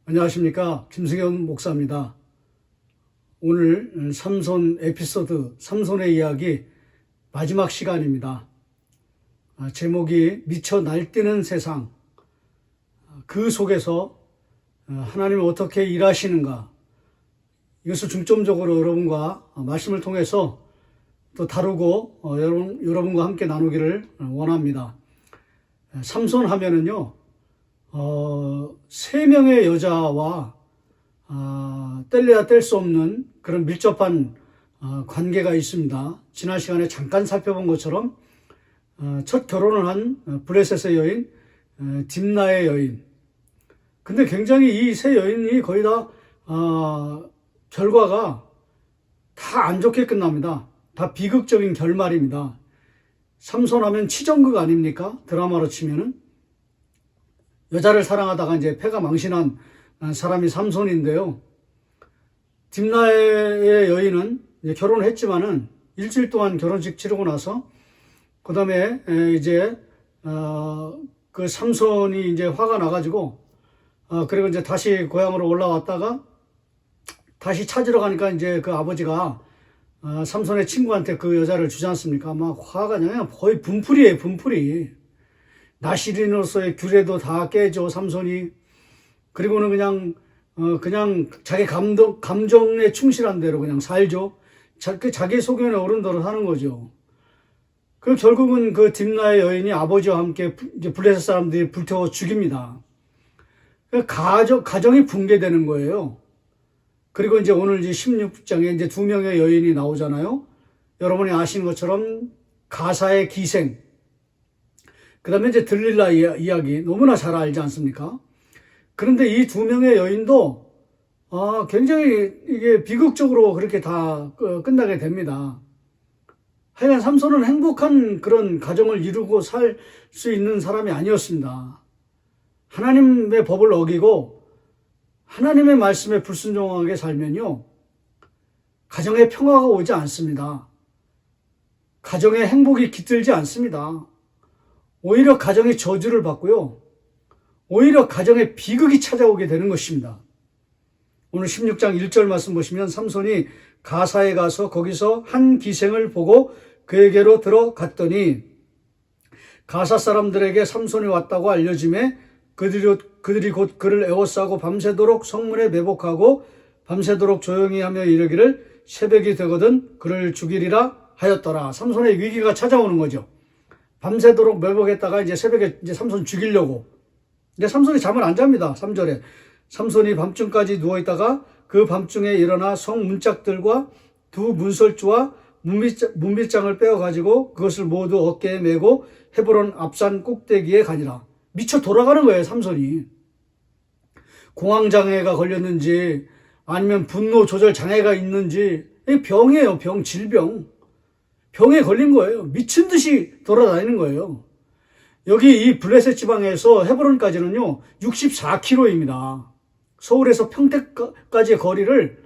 안녕하십니까. 김승현 목사입니다. 오늘 삼손 에피소드, 삼손의 이야기 마지막 시간입니다. 제목이 미쳐 날뛰는 세상. 그 속에서 하나님은 어떻게 일하시는가, 이것을 중점적으로 여러분과 말씀을 통해서 또 다루고 여러분과 함께 나누기를 원합니다. 삼손 하면은요, 세 명의 여자와 뗄래야 뗄 수 없는 그런 밀접한 관계가 있습니다. 지난 시간에 잠깐 살펴본 것처럼 첫 결혼을 한 블레셋의 여인, 딥나의 여인. 근데 굉장히 이 세 여인이 거의 다 결과가 다 안 좋게 끝납니다. 다 비극적인 결말입니다. 삼손 하면 치정극 아닙니까? 드라마로 치면은. 여자를 사랑하다가 이제 패가 망신한 사람이 삼손인데요. 딥나의 여인은 이제 결혼을 했지만은 일주일 동안 결혼식 치르고 나서 그 다음에 이제 그 삼손이 이제 화가 나가지고 그리고 이제 다시 고향으로 올라왔다가 다시 찾으러 가니까 이제 그 아버지가 삼손의 친구한테 그 여자를 주지 않습니까? 막 화가 그냥 거의 분풀이에요, 분풀이. 나시린으로서의 규례도 다 깨져, 삼손이. 그리고는 그냥 자기 감정에 충실한 대로 그냥 살죠. 자기 소견에 어른대로 사는 거죠. 그럼 결국은 그 딥나의 여인이 아버지와 함께 이제 블레셋 사람들이 불태워 죽입니다. 가정이 붕괴되는 거예요. 그리고 이제 오늘 이제 16장에 이제 두 명의 여인이 나오잖아요. 여러분이 아시는 것처럼 가사의 기생, 그 다음에 이제 들릴라 이야기 너무나 잘 알지 않습니까? 그런데 이 두 명의 여인도 굉장히 이게 비극적으로 그렇게 다 끝나게 됩니다. 하여간 삼손은 행복한 그런 가정을 이루고 살 수 있는 사람이 아니었습니다. 하나님의 법을 어기고 하나님의 말씀에 불순종하게 살면요, 가정에 평화가 오지 않습니다. 가정에 행복이 깃들지 않습니다. 오히려 가정의 저주를 받고요, 오히려 가정에 비극이 찾아오게 되는 것입니다. 오늘 16장 1절 말씀 보시면 삼손이 가사에 가서 거기서 한 기생을 보고 그에게로 들어갔더니 가사 사람들에게 삼손이 왔다고 알려짐에 그들이 곧 그를 애워싸고 밤새도록 성문에 매복하고 밤새도록 조용히 하며 이르기를 새벽이 되거든 그를 죽이리라 하였더라. 삼손의 위기가 찾아오는 거죠. 밤새도록 매복했다가 이제 새벽에 이제 삼손 죽이려고. 이제 삼손이 잠을 안 잡니다. 3절에. 삼손이 밤중까지 누워있다가 그 밤중에 일어나 성 문짝들과 두 문설주와 문빗장을 빼어가지고 그것을 모두 어깨에 메고 헤브론 앞산 꼭대기에 가니라. 미쳐 돌아가는 거예요, 삼손이. 공황장애가 걸렸는지 아니면 분노 조절 장애가 있는지, 병이에요, 병, 질병. 병에 걸린 거예요. 미친 듯이 돌아다니는 거예요. 여기 이 블레셋 지방에서 헤브론까지는요, 64km입니다. 서울에서 평택까지의 거리를,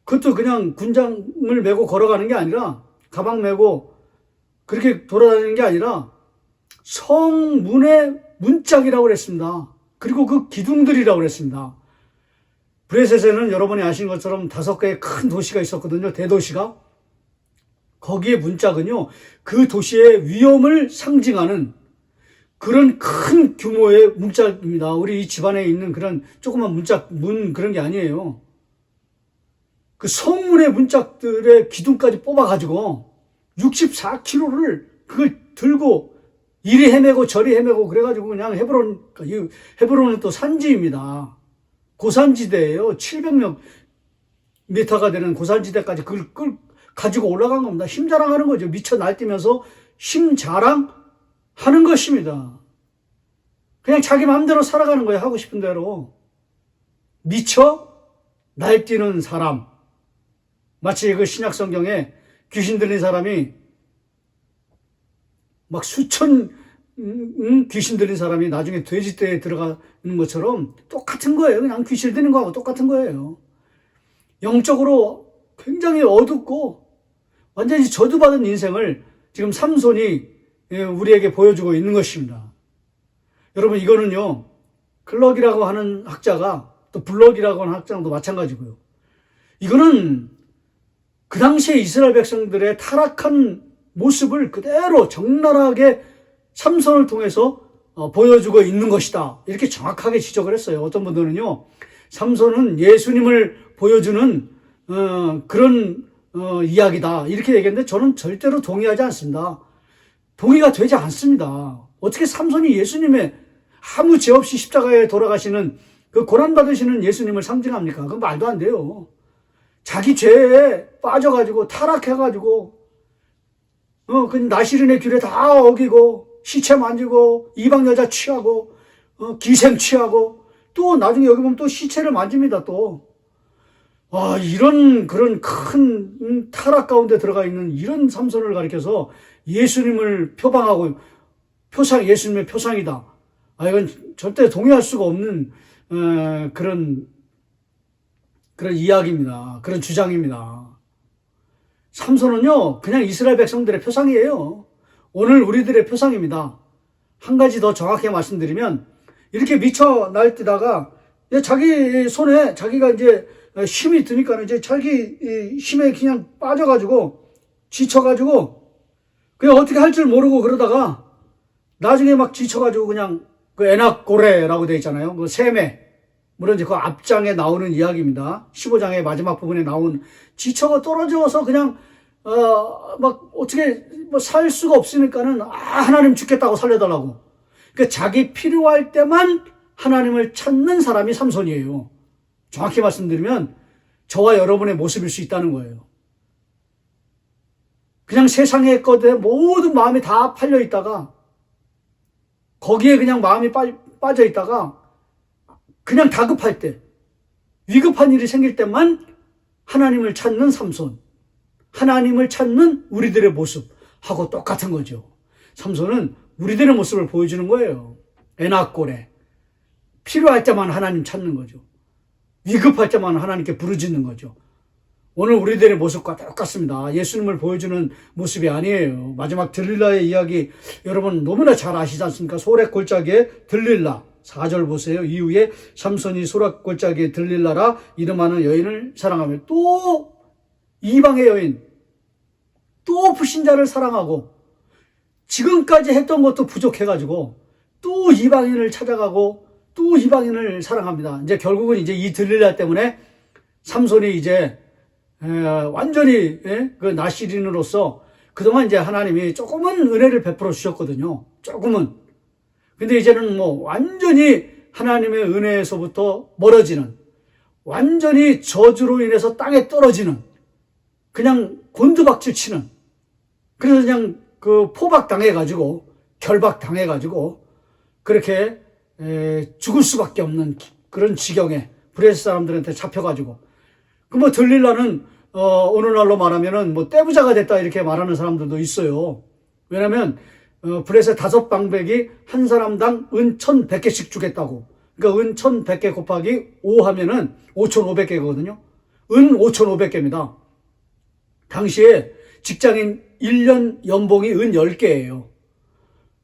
그것도 그냥 군장을 메고 걸어가는 게 아니라, 가방 메고 그렇게 돌아다니는 게 아니라 성문의 문짝이라고 그랬습니다. 그리고 그 기둥들이라고 그랬습니다. 블레셋에는 여러분이 아시는 것처럼 5개의 큰 도시가 있었거든요. 대도시가. 거기에 문짝은요, 그 도시의 위험을 상징하는 그런 큰 규모의 문짝입니다. 우리 이 집안에 있는 그런 조그만 문 그런 게 아니에요. 그 성문의 문짝들의 기둥까지 뽑아가지고 64km를 그걸 들고 이리 헤매고 저리 헤매고 그래가지고 그냥 헤브론은 또 산지입니다. 고산지대예요. 700몇 미터가 되는 고산지대까지 그걸 가지고 올라간 겁니다. 힘 자랑하는 거죠. 미쳐 날뛰면서 힘 자랑하는 것입니다. 그냥 자기 마음대로 살아가는 거예요. 하고 싶은 대로. 미쳐 날뛰는 사람. 마치 그 신약 성경에 귀신 들린 사람이 막 수천 귀신 들린 사람이 나중에 돼지떼에 들어가는 것처럼 똑같은 거예요. 그냥 귀신 들린 거하고 똑같은 거예요. 영적으로 굉장히 어둡고 완전히 저주받은 인생을 지금 삼손이 우리에게 보여주고 있는 것입니다. 여러분, 이거는요, 클럭이라고 하는 학자가 또 블럭이라고 하는 학장도 마찬가지고요. 이거는 그 당시에 이스라엘 백성들의 타락한 모습을 그대로 적나라하게 삼손을 통해서 보여주고 있는 것이다. 이렇게 정확하게 지적을 했어요. 어떤 분들은요, 삼손은 예수님을 보여주는 그런 이야기다. 이렇게 얘기했는데 저는 절대로 동의하지 않습니다. 동의가 되지 않습니다. 어떻게 삼손이 예수님의 아무 죄 없이 십자가에 돌아가시는 그 고난받으시는 예수님을 상징합니까? 그건 말도 안 돼요. 자기 죄에 빠져가지고 타락해가지고 그 나시린의 길에 다 어기고 시체 만지고 이방 여자 취하고 기생 취하고 또 나중에 여기 보면 또 시체를 만집니다. 또 이런 그런 큰 타락 가운데 들어가 있는 이런 삼손을 가리켜서 예수님을 표방하고 예수님의 표상이다. 이건 절대 동의할 수가 없는 그런 이야기입니다. 그런 주장입니다. 삼손은요, 그냥 이스라엘 백성들의 표상이에요. 오늘 우리들의 표상입니다. 한 가지 더 정확하게 말씀드리면, 이렇게 미쳐 날뛰다가 자기 손에 자기가 이제 힘이 드니까 이제 자기 힘에 그냥 빠져가지고 지쳐가지고 그냥 어떻게 할 줄 모르고 그러다가 나중에 막 지쳐가지고 그냥 그 에낙고레라고 되어 있잖아요. 그 셈에. 물론 이제 그 앞장에 나오는 이야기입니다. 15장의 마지막 부분에 나온 지쳐가 떨어져서 그냥 막 어떻게 뭐 살 수가 없으니까는 하나님 죽겠다고 살려달라고. 그러니까 자기 필요할 때만 하나님을 찾는 사람이 삼손이에요. 정확히 말씀드리면 저와 여러분의 모습일 수 있다는 거예요. 그냥 세상의 것에 모든 마음이 다 팔려 있다가 거기에 그냥 마음이 빠져 있다가 그냥 다급할 때, 위급한 일이 생길 때만 하나님을 찾는 삼손, 하나님을 찾는 우리들의 모습하고 똑같은 거죠. 삼손은 우리들의 모습을 보여주는 거예요. 에낙고레. 필요할 때만 하나님 찾는 거죠. 위급할 때만 하나님께 부르짖는 거죠. 오늘 우리들의 모습과 똑같습니다. 예수님을 보여주는 모습이 아니에요. 마지막 들릴라의 이야기 여러분 너무나 잘 아시지 않습니까? 소랫골짜기에 들릴라. 4절 보세요. 이후에 삼손이 소랫골짜기에 들릴라라 이름하는 여인을 사랑하며 또 이방의 여인, 또 불신자를 사랑하고 지금까지 했던 것도 부족해가지고 또 이방인을 찾아가고 또 이방인을 사랑합니다. 이제 결국은 이제 이 들릴라 때문에 삼손이 이제 완전히 그 나시린으로서 그동안 이제 하나님이 조금은 은혜를 베풀어 주셨거든요. 조금은. 근데 이제는 뭐 완전히 하나님의 은혜에서부터 멀어지는, 완전히 저주로 인해서 땅에 떨어지는, 그냥 곤두박질 치는, 그래서 그냥 그 포박당해가지고, 결박당해가지고, 그렇게 죽을 수밖에 없는 그런 지경에 브레스 사람들한테 잡혀가지고, 그 뭐 들릴라는 오늘날로 말하면은 뭐 떼부자가 됐다 이렇게 말하는 사람들도 있어요. 왜냐면 블레셋 5방백이 한 사람당 은 1,100개씩 주겠다고. 그러니까 은 1,100개 곱하기 5 하면은 5,500개거든요. 은 5,500개입니다. 당시에 직장인 1년 연봉이 은 10개예요.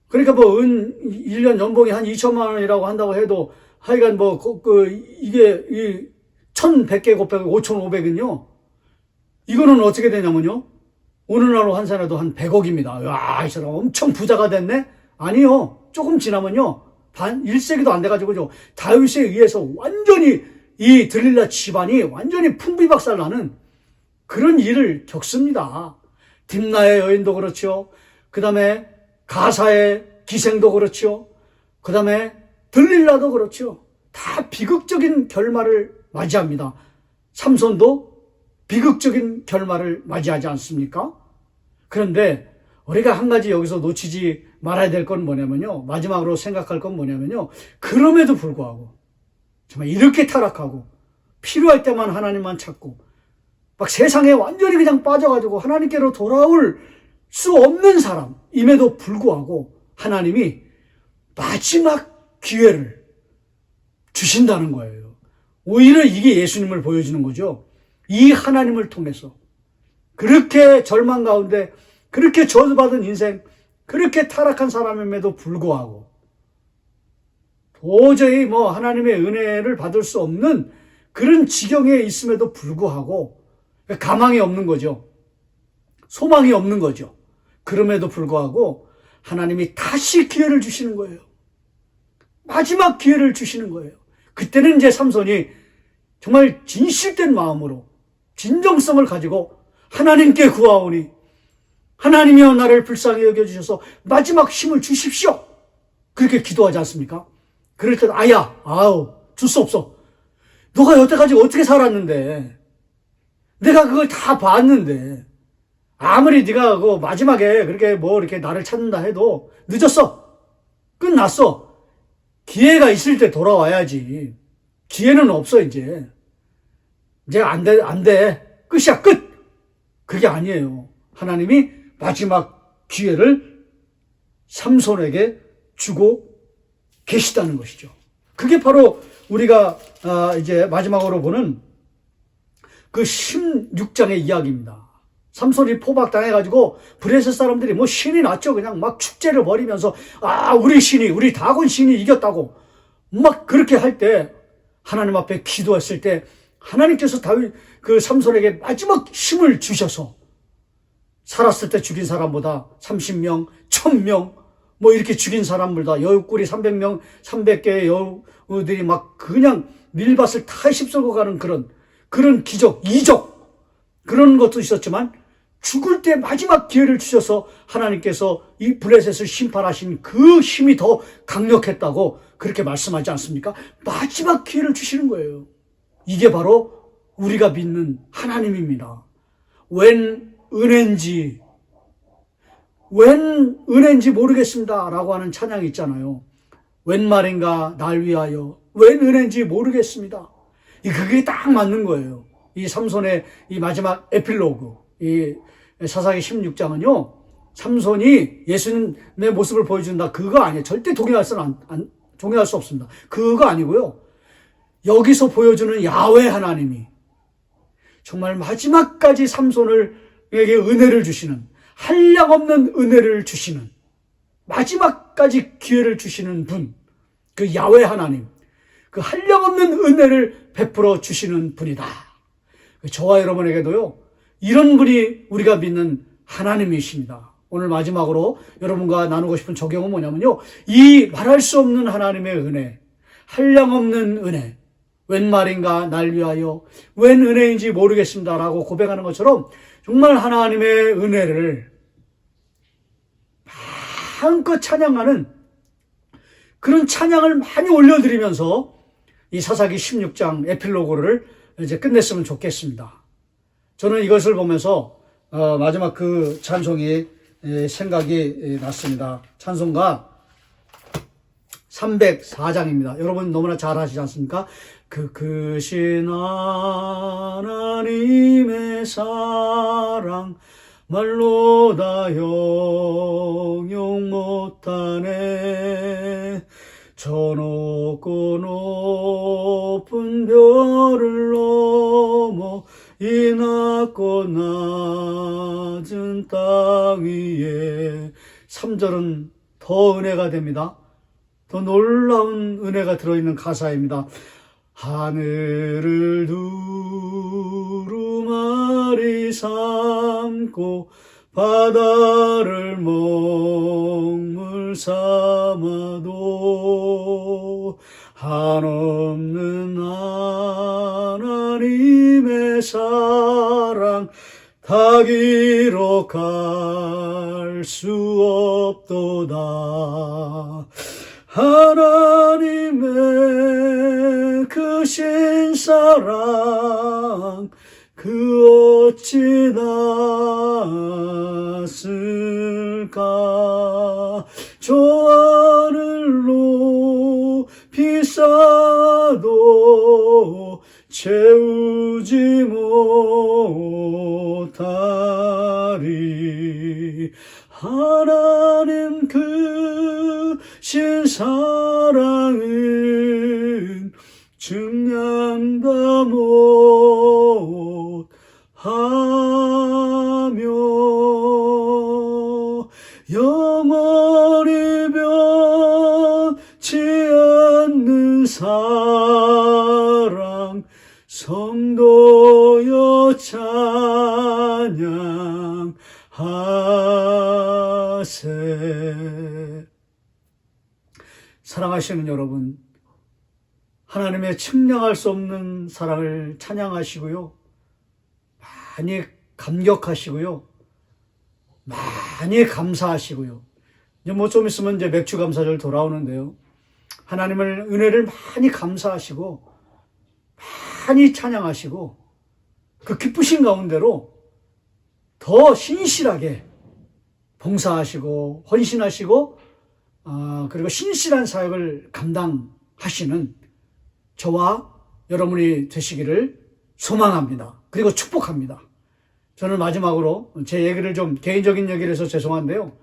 그러니까 뭐 은 1년 연봉이 한 2천만 원이라고 한다고 해도 하여간 뭐 이게 1,100개 곱하기 5,500은요. 이거는 어떻게 되냐면요. 오늘날로 환산해도 한 100억입니다. 와, 이 사람 엄청 부자가 됐네? 아니요. 조금 지나면요. 1세기도 안 돼가지고 다윗에 의해서 완전히 이 들릴라 집안이 완전히 풍비박살 나는 그런 일을 겪습니다. 딥나의 여인도 그렇죠. 그 다음에 가사의 기생도 그렇죠. 그 다음에 들릴라도 그렇죠. 다 비극적인 결말을 맞이합니다. 삼손도 비극적인 결말을 맞이하지 않습니까? 그런데 우리가 한 가지 여기서 놓치지 말아야 될 건 뭐냐면요. 마지막으로 생각할 건 뭐냐면요. 그럼에도 불구하고 정말 이렇게 타락하고 필요할 때만 하나님만 찾고 막 세상에 완전히 그냥 빠져가지고 하나님께로 돌아올 수 없는 사람임에도 불구하고 하나님이 마지막 기회를 주신다는 거예요. 오히려 이게 예수님을 보여주는 거죠. 이 하나님을 통해서 그렇게 절망 가운데 그렇게 저주받은 인생, 그렇게 타락한 사람임에도 불구하고 도저히 뭐 하나님의 은혜를 받을 수 없는 그런 지경에 있음에도 불구하고 가망이 없는 거죠. 소망이 없는 거죠. 그럼에도 불구하고 하나님이 다시 기회를 주시는 거예요. 마지막 기회를 주시는 거예요. 그때는 이제 삼손이 정말 진실된 마음으로 진정성을 가지고 하나님께 구하오니 하나님이여 나를 불쌍히 여겨주셔서 마지막 힘을 주십시오. 그렇게 기도하지 않습니까? 그럴 때 줄 수 없어. 너가 여태까지 어떻게 살았는데, 내가 그걸 다 봤는데, 아무리 네가 그 마지막에 그렇게 뭐 이렇게 나를 찾는다 해도 늦었어. 끝났어. 기회가 있을 때 돌아와야지. 기회는 없어, 이제. 이제 안 돼. 끝이야, 끝! 그게 아니에요. 하나님이 마지막 기회를 삼손에게 주고 계시다는 것이죠. 그게 바로 우리가 이제 마지막으로 보는 그 16장의 이야기입니다. 삼손이 포박당해가지고 브레셋 사람들이 뭐 신이 났죠. 그냥 막 축제를 벌이면서 우리 다곤 신이 이겼다고 막 그렇게 할 때 하나님 앞에 기도했을 때 하나님께서 그 삼손에게 마지막 힘을 주셔서 살았을 때 죽인 사람보다 30명, 1000명 뭐 이렇게 죽인 사람보다 여우꾸리 300명, 300개의 여우들이 막 그냥 밀밭을 다 휩쓸고 가는 그런 기적, 이적 그런 것도 있었지만 죽을 때 마지막 기회를 주셔서 하나님께서 이 블레셋을 심판하신 그 힘이 더 강력했다고 그렇게 말씀하지 않습니까? 마지막 기회를 주시는 거예요. 이게 바로 우리가 믿는 하나님입니다. 웬 은혜인지 모르겠습니다 라고 하는 찬양이 있잖아요. 웬 말인가 날 위하여 웬 은혜인지 모르겠습니다. 그게 딱 맞는 거예요. 이 삼손의 이 마지막 에필로그, 이 사사기 16장은요, 삼손이 예수님의 모습을 보여준다. 그거 아니에요. 절대 동의할 수 없습니다. 그거 아니고요. 여기서 보여주는 야훼 하나님이 정말 마지막까지 삼손에게 은혜를 주시는, 한량없는 은혜를 주시는, 마지막까지 기회를 주시는 분, 그 야훼 하나님, 그 한량없는 은혜를 베풀어 주시는 분이다. 저와 여러분에게도요, 이런 분이 우리가 믿는 하나님이십니다. 오늘 마지막으로 여러분과 나누고 싶은 적용은 뭐냐면요, 이 말할 수 없는 하나님의 은혜, 한량없는 은혜, 웬 말인가 날 위하여 웬 은혜인지 모르겠습니다 라고 고백하는 것처럼 정말 하나님의 은혜를 마음껏 찬양하는 그런 찬양을 많이 올려드리면서 이 사사기 16장 에필로그를 이제 끝냈으면 좋겠습니다. 저는 이것을 보면서 마지막 그 찬송이 생각이 났습니다. 찬송가 304장입니다. 여러분 너무나 잘 아시지 않습니까? 그 크신 하나님의 사랑 말로 다 형용 못하네. 저 높고 높은 별을 넘어 이 낮고 낮은 땅 위에 3절은 더 은혜가 됩니다. 더 놀라운 은혜가 들어있는 가사입니다. 하늘을 두루마리 삼고 바다를 먹물 삼아도 한없는 하나님의 사랑 다 기록할 수 없도다. 하나님의 크신 사랑 그 어찌 낫을까. 저 하늘로 비싸도 채우지 못하리. 하나님 크신 사랑은 증량다 못하며 영원히 변치 않는 사랑 성도여 찬양하세. 사랑하시는 여러분, 하나님의 측량할 수 없는 사랑을 찬양하시고요, 많이 감격하시고요, 많이 감사하시고요. 이제 뭐 좀 있으면 이제 맥주 감사절 돌아오는데요, 하나님을 은혜를 많이 감사하시고 많이 찬양하시고 그 기쁘신 가운데로 더 신실하게 봉사하시고 헌신하시고 그리고 신실한 사역을 감당하시는 저와 여러분이 되시기를 소망합니다. 그리고 축복합니다. 저는 마지막으로 제 얘기를 좀 개인적인 얘기를 해서 죄송한데요,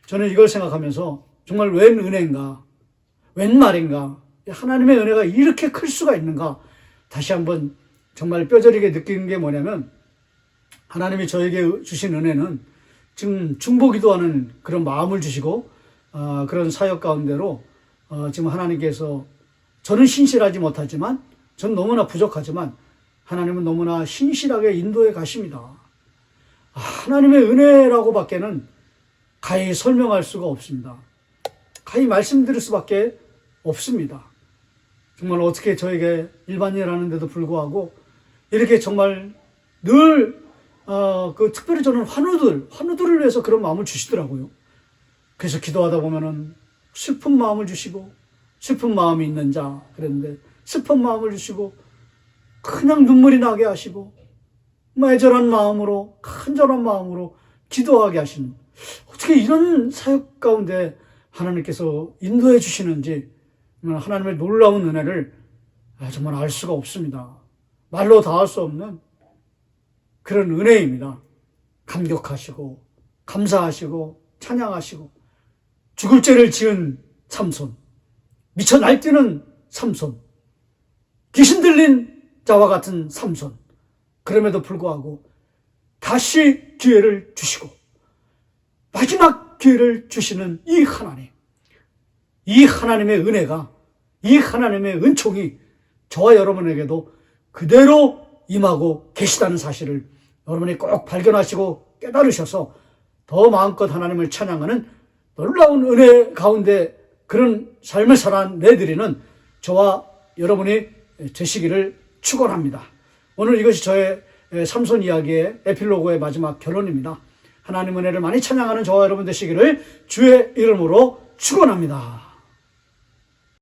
저는 이걸 생각하면서 정말 웬 은혜인가, 웬 말인가, 하나님의 은혜가 이렇게 클 수가 있는가 다시 한번 정말 뼈저리게 느끼는 게 뭐냐면, 하나님이 저에게 주신 은혜는 지금 중보기도하는 그런 마음을 주시고 그런 사역 가운데로 지금 하나님께서, 저는 신실하지 못하지만, 저는 너무나 부족하지만 하나님은 너무나 신실하게 인도해 가십니다. 하나님의 은혜라고 밖에는 가히 설명할 수가 없습니다. 가히 말씀드릴 수밖에 없습니다. 정말 어떻게 저에게 일반인을 하는데도 불구하고 이렇게 정말 늘 특별히 저는 환우들을 위해서 그런 마음을 주시더라고요. 그래서 기도하다 보면은 슬픈 마음을 주시고, 슬픈 마음이 있는 자 그랬는데 슬픈 마음을 주시고, 그냥 눈물이 나게 하시고, 애절한 마음으로, 간절한 마음으로 기도하게 하시는, 어떻게 이런 사역 가운데 하나님께서 인도해 주시는지 하나님의 놀라운 은혜를 정말 알 수가 없습니다. 말로 다 할 수 없는 그런 은혜입니다. 감격하시고 감사하시고 찬양하시고, 죽을 죄를 지은 삼손, 미쳐 날뛰는 삼손, 귀신 들린 자와 같은 삼손, 그럼에도 불구하고 다시 기회를 주시고 마지막 기회를 주시는 이 하나님, 이 하나님의 은혜가, 이 하나님의 은총이 저와 여러분에게도 그대로 임하고 계시다는 사실을 여러분이 꼭 발견하시고 깨달으셔서 더 마음껏 하나님을 찬양하는 놀라운 은혜 가운데 그런 삶을 살아내드리는 저와 여러분이 되시기를 축원합니다. 오늘 이것이 저의 삼손 이야기의 에필로그의 마지막 결론입니다. 하나님 은혜를 많이 찬양하는 저와 여러분 되시기를 주의 이름으로 축원합니다.